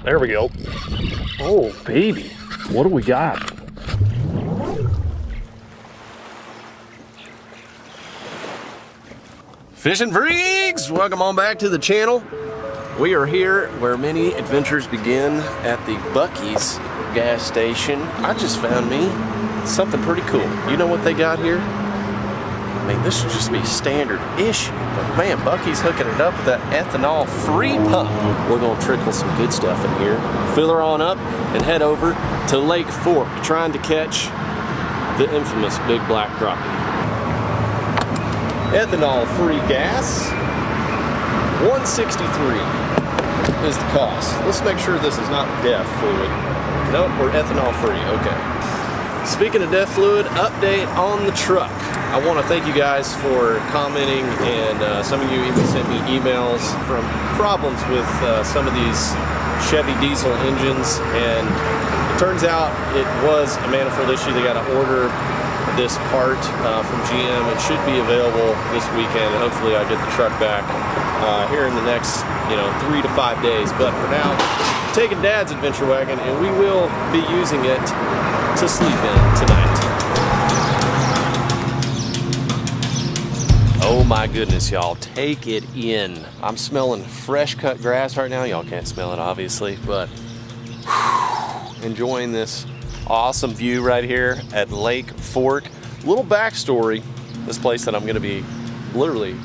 There we go. Oh, baby. What do we got? Fishing freaks, welcome on back to the channel. We are here where many adventures begin at the Buc-ee's gas station. I just found me something pretty cool. You know what they got here? I mean, this should just be standard issue, but man, Buc-ee's hooking it up with that ethanol-free pump. We're gonna trickle some good stuff in here, fill her on up, and head over to Lake Fork, trying to catch the infamous big black crappie. Ethanol-free gas, $163 is the cost. Let's make sure this is not DEF fluid. Nope, we're ethanol-free, okay. Speaking of DEF fluid, update on the truck. I want to thank you guys for commenting, and some of you even sent me emails from problems with some of these Chevy diesel engines, and it turns out it was a manifold issue. They got to order this part from GM. It should be available this weekend, and hopefully I get the truck back here in the next 3 to 5 days. But for now, taking Dad's adventure wagon, and we will be using it to sleep in tonight. Oh my goodness, y'all, take it in. I'm smelling fresh cut grass right now. Y'all can't smell it obviously, but enjoying this awesome view right here at Lake Fork. Little backstory, this place that I'm gonna be literally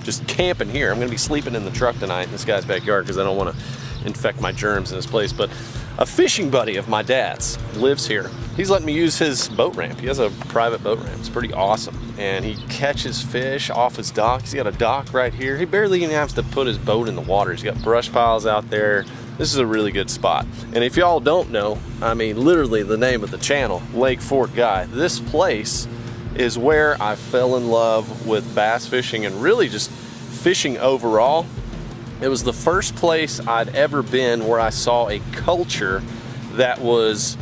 just camping here. I'm gonna be sleeping in the truck tonight in this guy's backyard because I don't wanna infect my germs in this place, but a fishing buddy of my dad's lives here. He's letting me use his boat ramp. He has a private boat ramp. It's pretty awesome. And he catches fish off his dock. He's got a dock right here. He barely even has to put his boat in the water. He's got brush piles out there. This is a really good spot. And if y'all don't know, I mean, literally the name of the channel, Lake Fork Guy. This place is where I fell in love with bass fishing and really just fishing overall. It was the first place I'd ever been where I saw a culture that was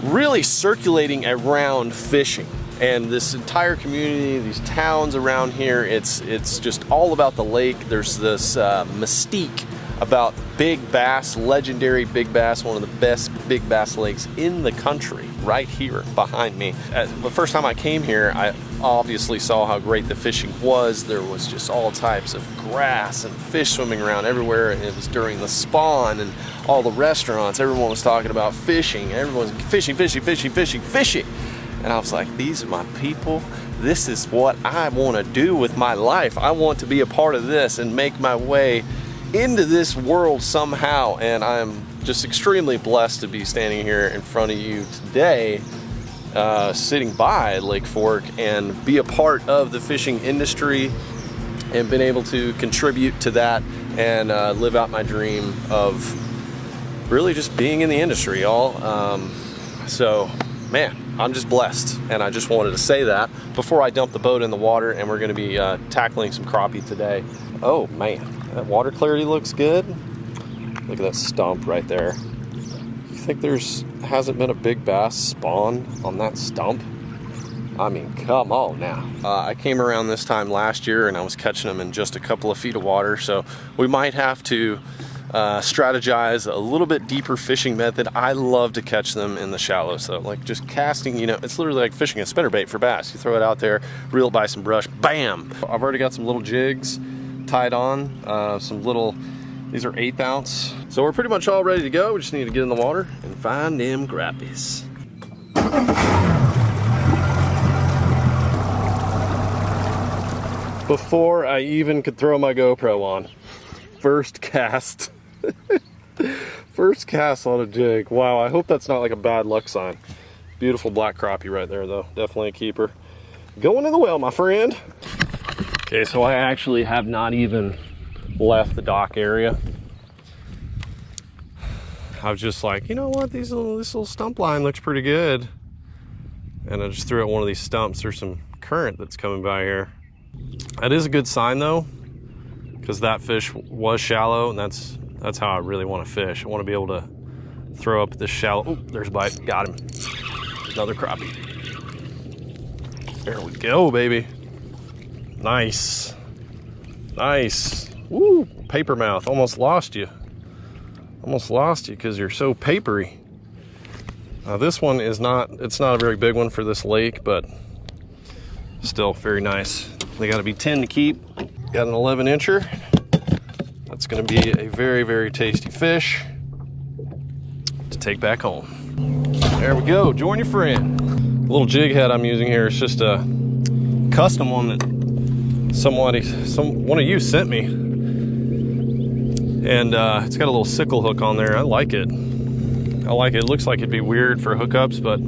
really circulating around fishing. And this entire community, these towns around here, it's just all about the lake. There's this mystique about big bass, legendary big bass, one of the best big bass lakes in the country, right here behind me. The first time I came here, I obviously saw how great the fishing was. There was just all types of grass and fish swimming around everywhere. And it was during the spawn, and all the restaurants, everyone was talking about fishing. Everyone's fishing, fishing, fishing, fishing, fishing. And I was like, these are my people. This is what I want to do with my life. I want to be a part of this and make my way into this world somehow. And I'm just extremely blessed to be standing here in front of you today, sitting by Lake Fork, and be a part of the fishing industry and been able to contribute to that and live out my dream of really just being in the industry, y'all. So man, I'm just blessed, and I just wanted to say that before I dump the boat in the water. And we're going to be tackling some crappie today. Oh man, that water clarity looks good. Look at that stump right there. You think there's hasn't been a big bass spawn on that stump? I mean, come on now. I came around this time last year and I was catching them in just a couple of feet of water, so we might have to strategize a little bit deeper fishing method. I love to catch them in the shallow, so like just casting, it's literally like fishing a spinnerbait for bass. You throw it out there, reel it by some brush, bam! I've already got some little jigs tied on, these are 1/8 ounce. So we're pretty much all ready to go. We just need to get in the water and find them crappies. Before I even could throw my GoPro on, first cast. First cast on a jig. Wow, I hope that's not like a bad luck sign. Beautiful black crappie right there though. Definitely a keeper. Going in the well, my friend. Okay, so I actually have not even left the dock area. I was just like, you know what, this little stump line looks pretty good. And I just threw out one of these stumps. There's some current that's coming by here. That is a good sign though, because that fish was shallow, and that's how I really want to fish. I want to be able to throw up this shallow. Oh, there's a bite. Got him. Another crappie. There we go, baby. Nice. Nice. Woo, paper mouth. Almost lost you. Almost lost you because you're so papery. This one is not, it's not a very big one for this lake, but still very nice. They got to be 10 to keep. Got an 11-incher. That's going to be a very, very tasty fish to take back home. There we go. Join your friend. The little jig head I'm using here is just a custom one that one of you sent me, and it's got a little sickle hook on there. I like it. It looks like it'd be weird for hookups, but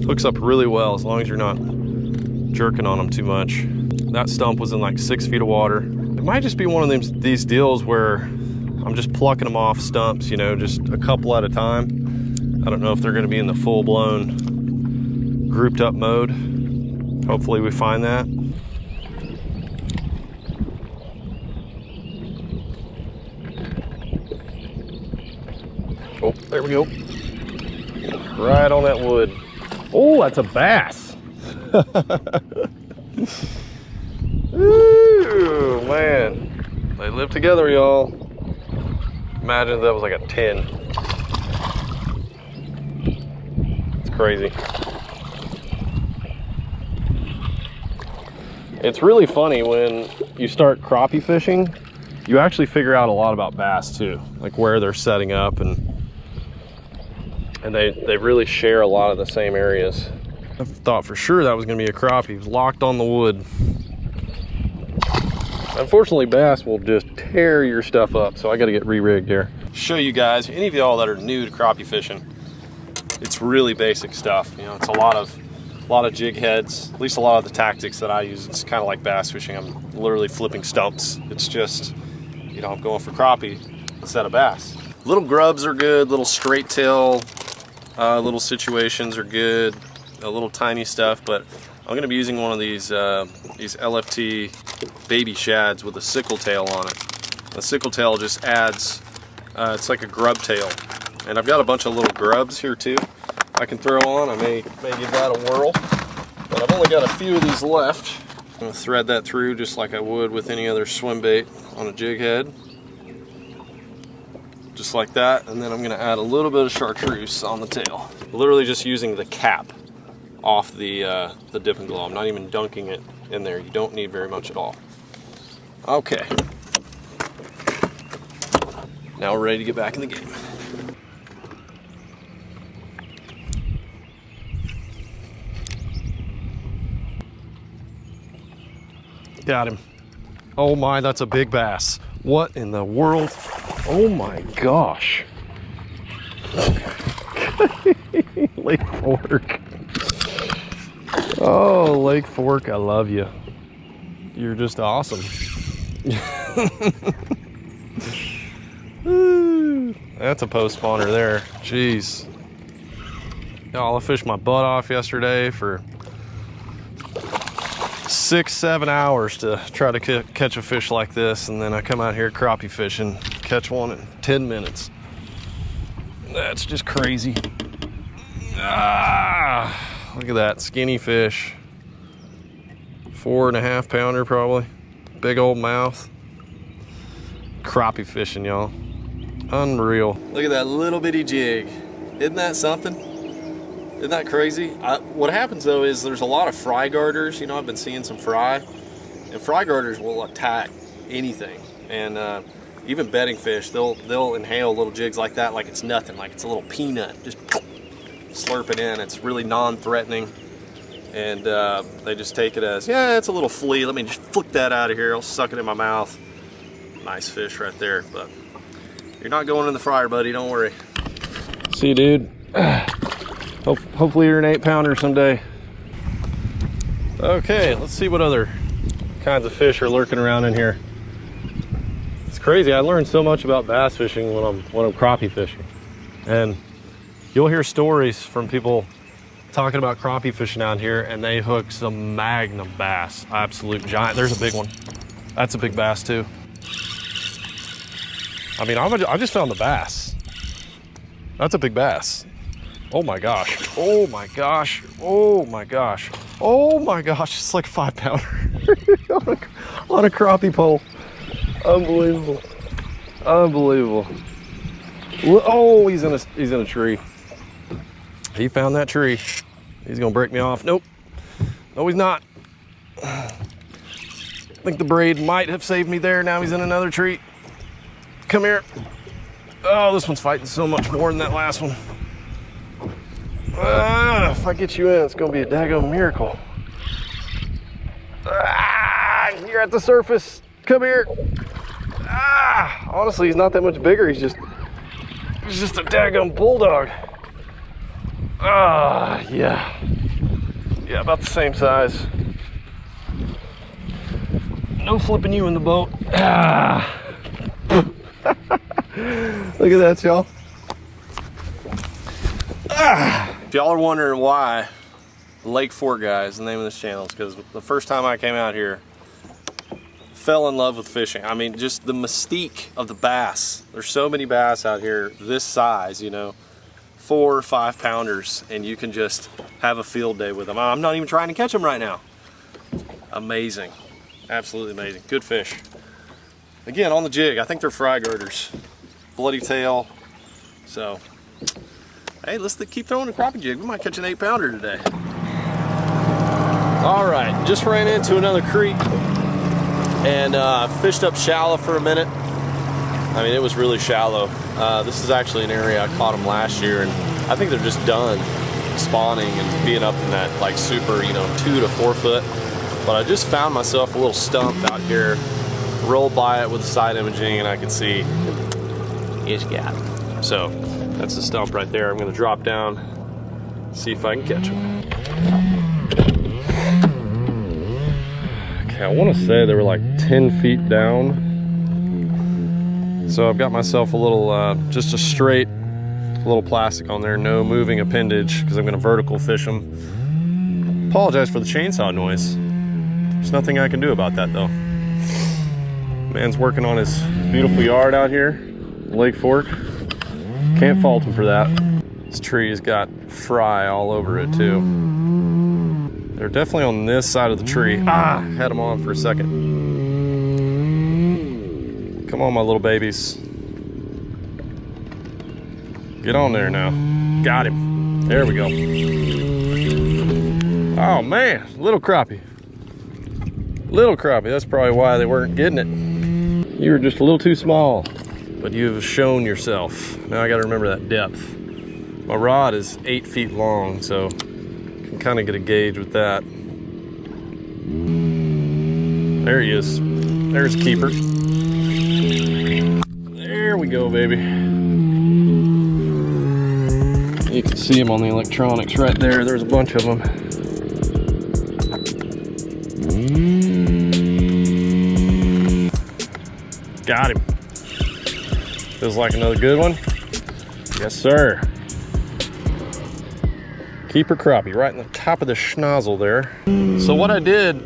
hooks up really well as long as you're not jerking on them too much. That stump was in like 6 feet of water. It might just be one of these deals where I'm just plucking them off stumps, you know, just a couple at a time. I don't know if they're going to be in the full-blown grouped up mode. Hopefully we find that. Oh, there we go. Right on that wood. Oh, that's a bass. Ooh, man. They live together, y'all. Imagine if that was like a 10. It's crazy. It's really funny when you start crappie fishing, you actually figure out a lot about bass too, like where they're setting up, and they really share a lot of the same areas. I thought for sure that was going to be a crappie. He was locked on the wood. Unfortunately, bass will just tear your stuff up, so I got to get re-rigged here. Show you guys, any of y'all that are new to crappie fishing, it's really basic stuff. You know, it's a lot of jig heads, at least a lot of the tactics that I use. It's kind of like bass fishing. I'm literally flipping stumps. It's just, you know, I'm going for crappie instead of bass. Little grubs are good, little straight tail, little situations are good, a little tiny stuff, but I'm going to be using one of these LFT baby shads with a sickle tail on it. The sickle tail just adds, it's like a grub tail. And I've got a bunch of little grubs here too I can throw on. I may give that a whirl, but I've only got a few of these left. I'm going to thread that through just like I would with any other swim bait on a jig head. Just like that, and then I'm going to add a little bit of chartreuse on the tail. Literally just using the cap off the dipping glow. I'm not even dunking it in there. You don't need very much at all. Okay. Now we're ready to get back in the game. Got him. Oh my, that's a big bass. What in the world? Oh my gosh. Lake Fork. Oh, Lake Fork, I love you. You're just awesome. That's a post spawner there. Jeez. Y'all, I fished my butt off yesterday for 6-7 hours to try to catch a fish like this, and then I come out here crappie fishing, catch one in 10 minutes. That's just crazy. Ah, look at that skinny fish. 4.5 pounder probably. Big old mouth. Crappie fishing, y'all. Unreal. Look at that little bitty jig. Isn't that something? Isn't that crazy? What happens though is there's a lot of fry garters. You know, I've been seeing some fry, and fry garters will attack anything. And even bedding fish, they'll inhale little jigs like that, like it's nothing, like it's a little peanut. Just slurp it in. It's really non-threatening, and they just take it as, yeah, it's a little flea. Let me just flick that out of here. I'll suck it in my mouth. Nice fish right there, but you're not going in the fryer, buddy. Don't worry. See you, dude. Hopefully you're an 8-pounder someday. Okay, let's see what other kinds of fish are lurking around in here. It's crazy. I learned so much about bass fishing when I'm crappie fishing, and you'll hear stories from people talking about crappie fishing out here, and they hook some magnum bass, absolute giant. There's a big one. That's a big bass too. I mean, I just found the bass. That's a big bass. Oh my gosh. Oh my gosh. Oh my gosh. Oh my gosh. It's like a 5-pounder on a crappie pole. Unbelievable. Unbelievable. Oh, he's in a tree. He found that tree. He's gonna break me off. Nope. No, he's not. I think the braid might have saved me there. Now he's in another tree. Come here. Oh, this one's fighting so much more than that last one. If I get you in, it's gonna be a daggone miracle. You're at the surface. Come here. Honestly, he's not that much bigger. He's just a daggone bulldog. Yeah. Yeah, about the same size. No flipping you in the boat. Look at that, y'all. If y'all are wondering why Lake Fork Guy is the name of this channel, it's because the first time I came out here, fell in love with fishing. I mean, just the mystique of the bass. There's so many bass out here this size, you know, 4 or 5 pounders, and you can just have a field day with them. I'm not even trying to catch them right now. Amazing. Absolutely amazing. Good fish. Again, on the jig. I think they're fry girders. Bloody tail. So, hey, let's keep throwing a crappie jig. We might catch an 8-pounder today. All right, just ran into another creek and fished up shallow for a minute. I mean, it was really shallow. This is actually an area I caught them last year, and I think they're just done spawning and being up in that like super, you know, 2 to 4 foot. But I just found myself a little stump out here, rolled by it with the side imaging, and I could see it's got it. So that's the stump right there. I'm gonna drop down, see if I can catch him. Okay, I wanna say they were like 10 feet down. So I've got myself a little, just a straight little plastic on there, no moving appendage, because I'm gonna vertical fish them. Apologize for the chainsaw noise. There's nothing I can do about that though. Man's working on his beautiful yard out here, Lake Fork. Can't fault him for that. This tree's got fry all over it too. They're definitely on this side of the tree. Had them on for a second. Come on, my little babies. Get on there now. Got him. There we go. Oh man, little crappie. Little crappie, that's probably why they weren't getting it. You were just a little too small, but you've shown yourself. Now I gotta remember that depth. My rod is 8 feet long, so you can kind of get a gauge with that. There he is. There's a keeper. There we go, baby. You can see him on the electronics right there. There's a bunch of them. Got him. Feels like another good one. Yes, sir. Keeper crappie right in the top of the schnozzle there. So what I did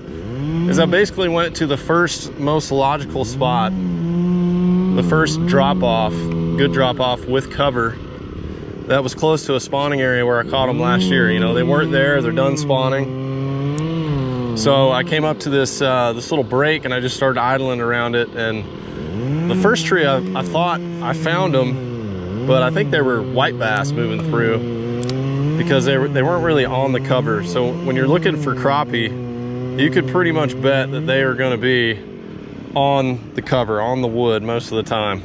is I basically went to the first most logical spot, the first drop off, good drop off with cover that was close to a spawning area where I caught them last year. You know, they weren't there, they're done spawning. So I came up to this this little break and I just started idling around it, and the first tree I thought I found them, but I think they were white bass moving through because they weren't really on the cover. So when you're looking for crappie, you could pretty much bet that they are going to be on the cover, on the wood most of the time.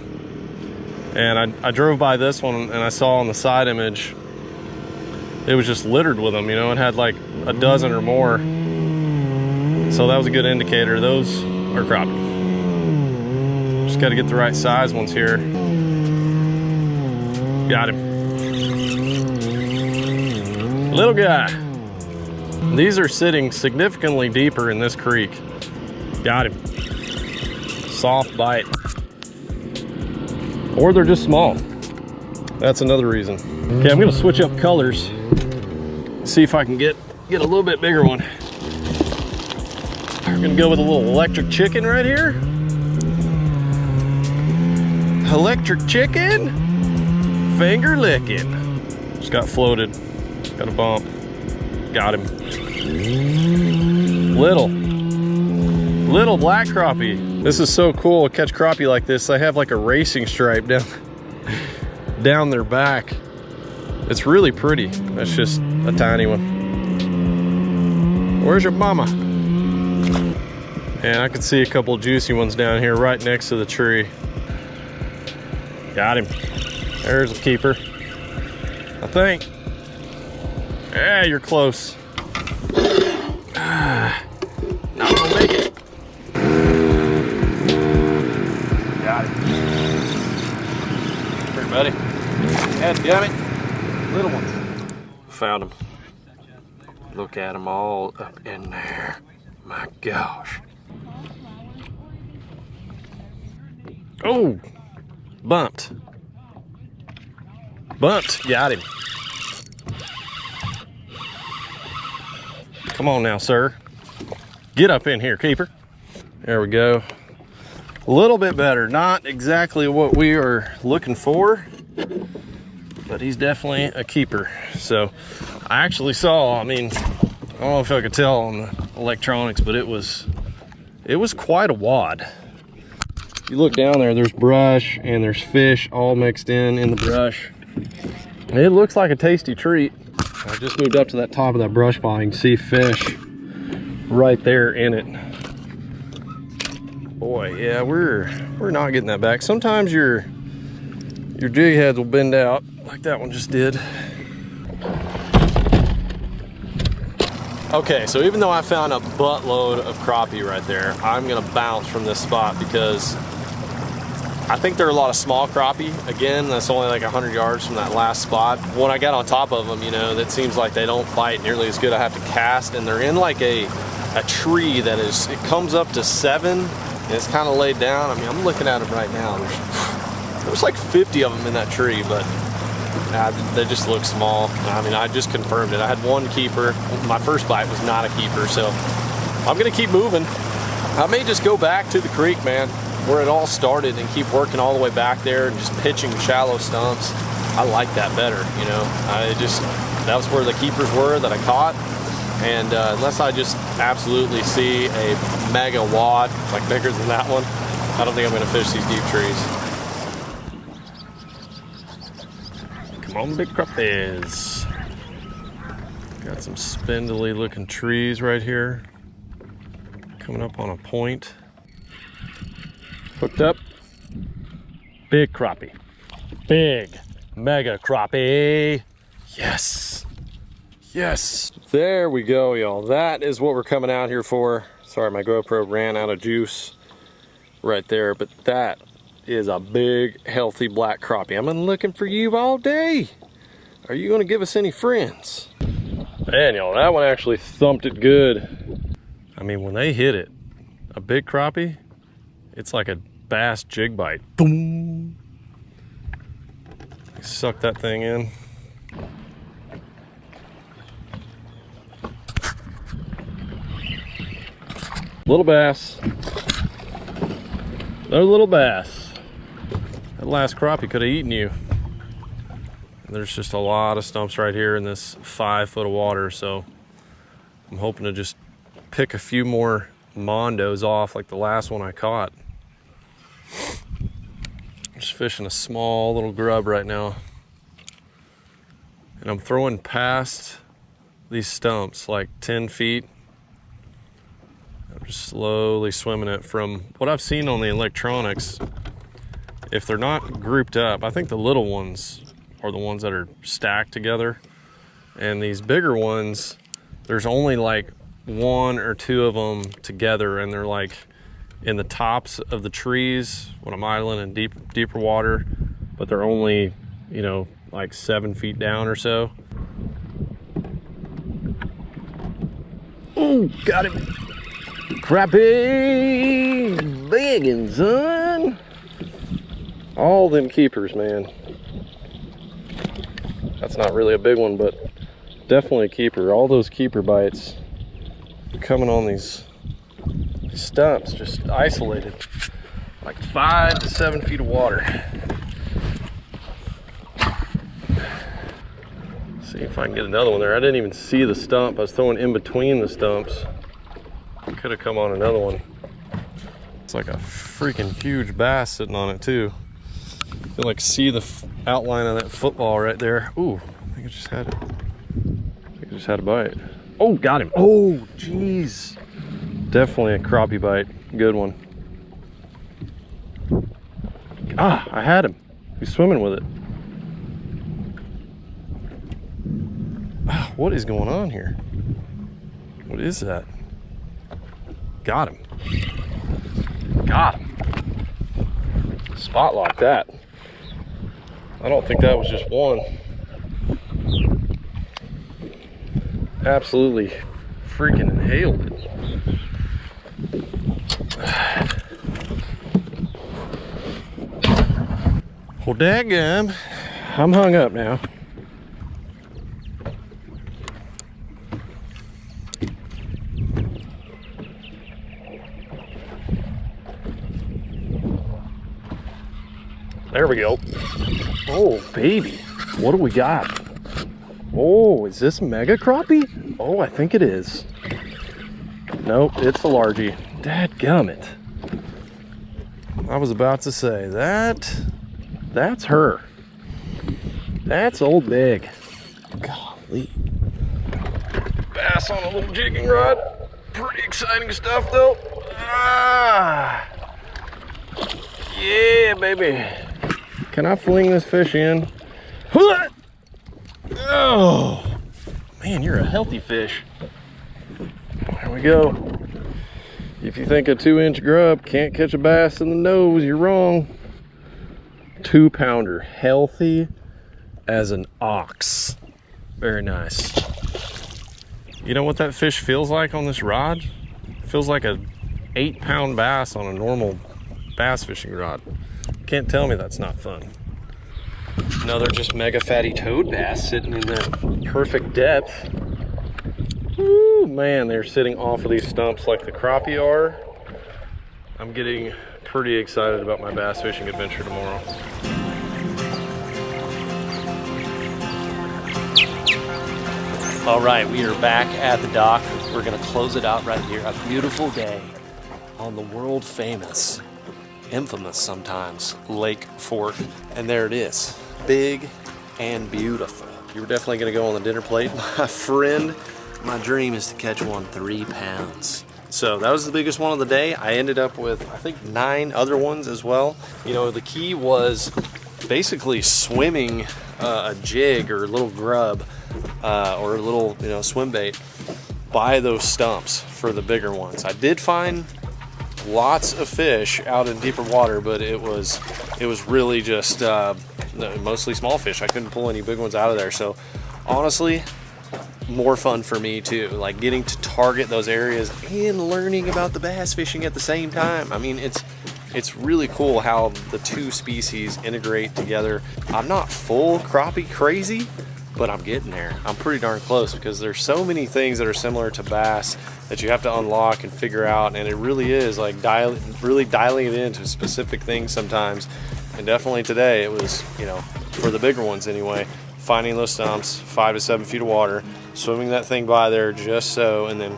And I drove by this one and I saw on the side image, it was just littered with them, you know, it had like a dozen or more. So that was a good indicator. Those are crappie. Just got to get the right size ones here. Got him. Little guy. These are sitting significantly deeper in this creek. Got him. Soft bite. Or they're just small. That's another reason. Okay, I'm gonna switch up colors. See if I can get a little bit bigger one. We're gonna go with a little electric chicken right here. Electric chicken, finger licking. Just got floated, got a bump. Got him. Little black crappie. This is so cool to catch crappie like this. They have like a racing stripe down their back. It's really pretty. That's just a tiny one. Where's your mama? And I can see a couple juicy ones down here right next to the tree. Got him. There's a keeper, I think. Yeah, you're close. Not gonna make it. Got it. Come here, buddy. God damn it. Little ones. Found them. Look at them all up in there. My gosh. Oh, bumped. Bumped. Got him. Come on now, sir. Get up in here, keeper. There we go. A little bit better. Not exactly what we are looking for, but he's definitely a keeper. So I actually saw, I mean, I don't know if I could tell on the electronics, but it was quite a wad. If you look down there, there's brush and there's fish all mixed in the brush. It looks like a tasty treat. I just moved up to that top of that brush pile. You can see fish right there in it. Boy, yeah, we're not getting that back. Sometimes your jig heads will bend out like that one just did. Okay, so even though I found a buttload of crappie right there, I'm gonna bounce from this spot because I think there are a lot of small crappie. Again, that's only like 100 yards from that last spot. When I got on top of them, you know, that seems like they don't bite nearly as good. I have to cast, and they're in like a tree that is, it comes up to 7, and it's kind of laid down. I mean, I'm looking at them right now. There's like 50 of them in that tree, but they just look small. I mean, I just confirmed it. I had one keeper. My first bite was not a keeper, so I'm gonna keep moving. I may just go back to the creek, man, where it all started, and keep working all the way back there and just pitching shallow stumps. I like that better, you know. That was where the keepers were that I caught. And unless I just absolutely see a mega wad, like bigger than that one, I don't think I'm gonna fish these deep trees. Come on, big crappies. Got some spindly looking trees right here. Coming up on a point. Hooked up. Big crappie. Big mega crappie. Yes. Yes. There we go, y'all. That is what we're coming out here for. Sorry, my GoPro ran out of juice right there, but that is a big, healthy black crappie. I've been looking for you all day. Are you gonna give us any friends? Man, y'all, that one actually thumped it good. I mean, when they hit it, a big crappie, it's like a bass jig bite. Boom. Suck that thing in. Little bass. Another little bass. That last crappie could have eaten you. There's just a lot of stumps right here in this 5 foot of water, so I'm hoping to just pick a few more mondos off like the last one I caught. Just fishing a small little grub right now. And I'm throwing past these stumps like 10 feet. I'm just slowly swimming it. From what I've seen on the electronics, if they're not grouped up, I think the little ones are the ones that are stacked together. And these bigger ones, there's only like 1 or 2 of them together, and they're like in the tops of the trees when I'm idling in deeper water, but they're only, you know, like 7 feet down or so. Ooh, got him. Crappie, biggin', son. All them keepers, man. That's not really a big one, but definitely a keeper. All those keeper bites coming on these stumps, just isolated, like 5 to 7 feet of water. See if I can get another one there. I didn't even see the stump. I was throwing in between the stumps. Could have come on another one. It's like a freaking huge bass sitting on it too. You can like see the outline of that football right there. Ooh, I think I just had it. I think I just had a bite. Oh, got him. Oh, jeez. Definitely a crappie bite. Good one. Ah, I had him. He's swimming with it. Ah, what is going on here? What is that? Got him. Got him. Spot lock that. I don't think that was just one. Absolutely freaking inhaled it. Well, daggum, I'm hung up now. There we go. Oh, baby. What do we got? Oh, is this mega crappie? Oh, I think it is. Nope, it's a largie. Dadgummit. I was about to say that's her. That's old big. golly. Bass on a little jigging rod. Pretty exciting stuff though. Ah. Yeah, baby. Can I fling this fish in? Oh, man, you're a healthy fish. There we go. If you think a 2-inch grub can't catch a bass in the nose, you're wrong. 2-pounder, healthy as an ox. Very nice. You know what that fish feels like on this rod? It feels like a 8-pound bass on a normal bass fishing rod. Can't tell me that's not fun. Another just mega fatty toad bass sitting in that perfect depth. Woo, man, they're sitting off of these stumps like the crappie are. I'm getting pretty excited about my bass fishing adventure tomorrow. All right, we are back at the dock. We're gonna close it out right here. A beautiful day on the world famous, infamous sometimes, Lake Fork. And there it is, big and beautiful. You were definitely gonna go on the dinner plate. My friend, my dream is to catch one 3 pounds. So that was the biggest one of the day. I ended up with, I think, 9 other ones as well. You know, the key was basically swimming a jig or a little grub or a little, you know, swim bait by those stumps for the bigger ones. I did find lots of fish out in deeper water, but it was really just mostly small fish. I couldn't pull any big ones out of there. So honestly, more fun for me too, like getting to target those areas and learning about the bass fishing at the same time. I mean, it's really cool how the two species integrate together. I'm not full crappie crazy, but I'm getting there. I'm pretty darn close because there's so many things that are similar to bass that you have to unlock and figure out, and it really is like really dialing it into specific things sometimes. And definitely today it was, you know, for the bigger ones anyway, finding those stumps, 5 to 7 feet of water, swimming that thing by there just so, and then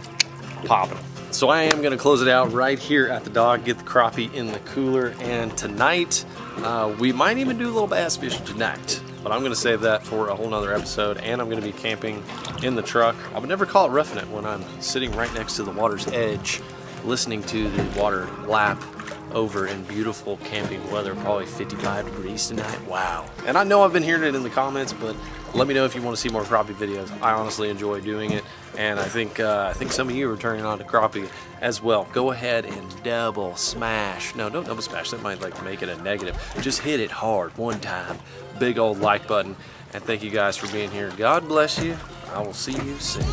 popping. So I am gonna close it out right here at the dock, get the crappie in the cooler, and tonight, we might even do a little bass fishing tonight, but I'm gonna save that for a whole nother episode, and I'm gonna be camping in the truck. I would never call it roughing it when I'm sitting right next to the water's edge, listening to the water lap over in beautiful camping weather, probably 55 degrees tonight. Wow. And I know I've been hearing it in the comments, but let me know if you want to see more crappie videos. I honestly enjoy doing it, and I think some of you are turning on to crappie as well. Go ahead and double smash. No, don't double smash. That might like make it a negative. Just hit it hard one time. Big old like button. And thank you guys for being here. God bless you. I will see you soon.